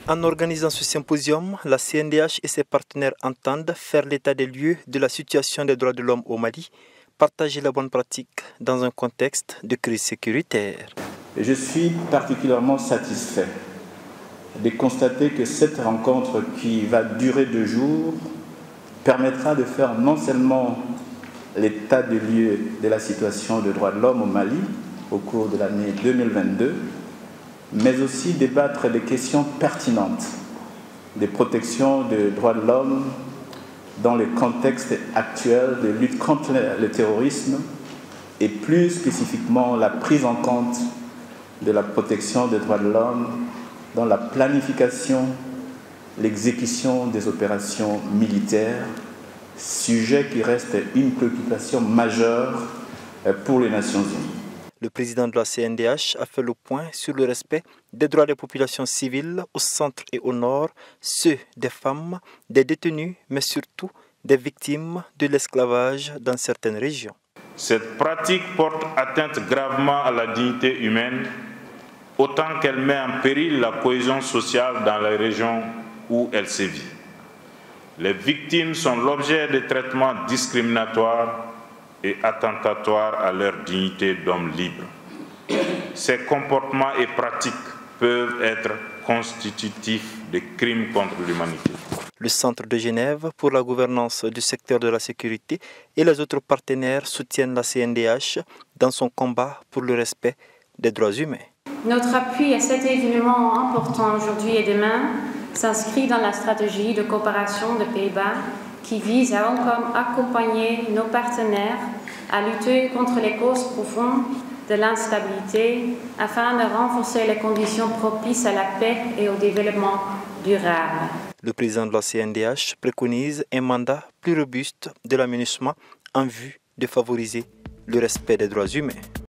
En organisant ce symposium, la CNDH et ses partenaires entendent faire l'état des lieux de la situation des droits de l'homme au Mali, partager la bonne pratique dans un contexte de crise sécuritaire. Je suis particulièrement satisfait de constater que cette rencontre qui va durer 2 jours permettra de faire non seulement l'état des lieux de la situation des droits de l'homme au Mali au cours de l'année 2022, mais aussi débattre des questions pertinentes des protections des droits de l'homme dans le contexte actuel de lutte contre le terrorisme et plus spécifiquement la prise en compte de la protection des droits de l'homme dans la planification, l'exécution des opérations militaires, sujet qui reste une préoccupation majeure pour les Nations Unies. Le président de la CNDH a fait le point sur le respect des droits des populations civiles au centre et au nord, ceux des femmes, des détenus, mais surtout des victimes de l'esclavage dans certaines régions. Cette pratique porte atteinte gravement à la dignité humaine, autant qu'elle met en péril la cohésion sociale dans les régions où elle sévit. Les victimes sont l'objet de traitements discriminatoires et attentatoires à leur dignité d'hommes libres. Ces comportements et pratiques peuvent être constitutifs de crimes contre l'humanité. Le Centre de Genève pour la gouvernance du secteur de la sécurité et les autres partenaires soutiennent la CNDH dans son combat pour le respect des droits humains. Notre appui à cet événement important aujourd'hui et demain s'inscrit dans la stratégie de coopération des Pays-Bas qui vise à encore accompagner nos partenaires à lutter contre les causes profondes de l'instabilité afin de renforcer les conditions propices à la paix et au développement durable. Le président de la CNDH préconise un mandat plus robuste de la MINUSMA en vue de favoriser le respect des droits humains.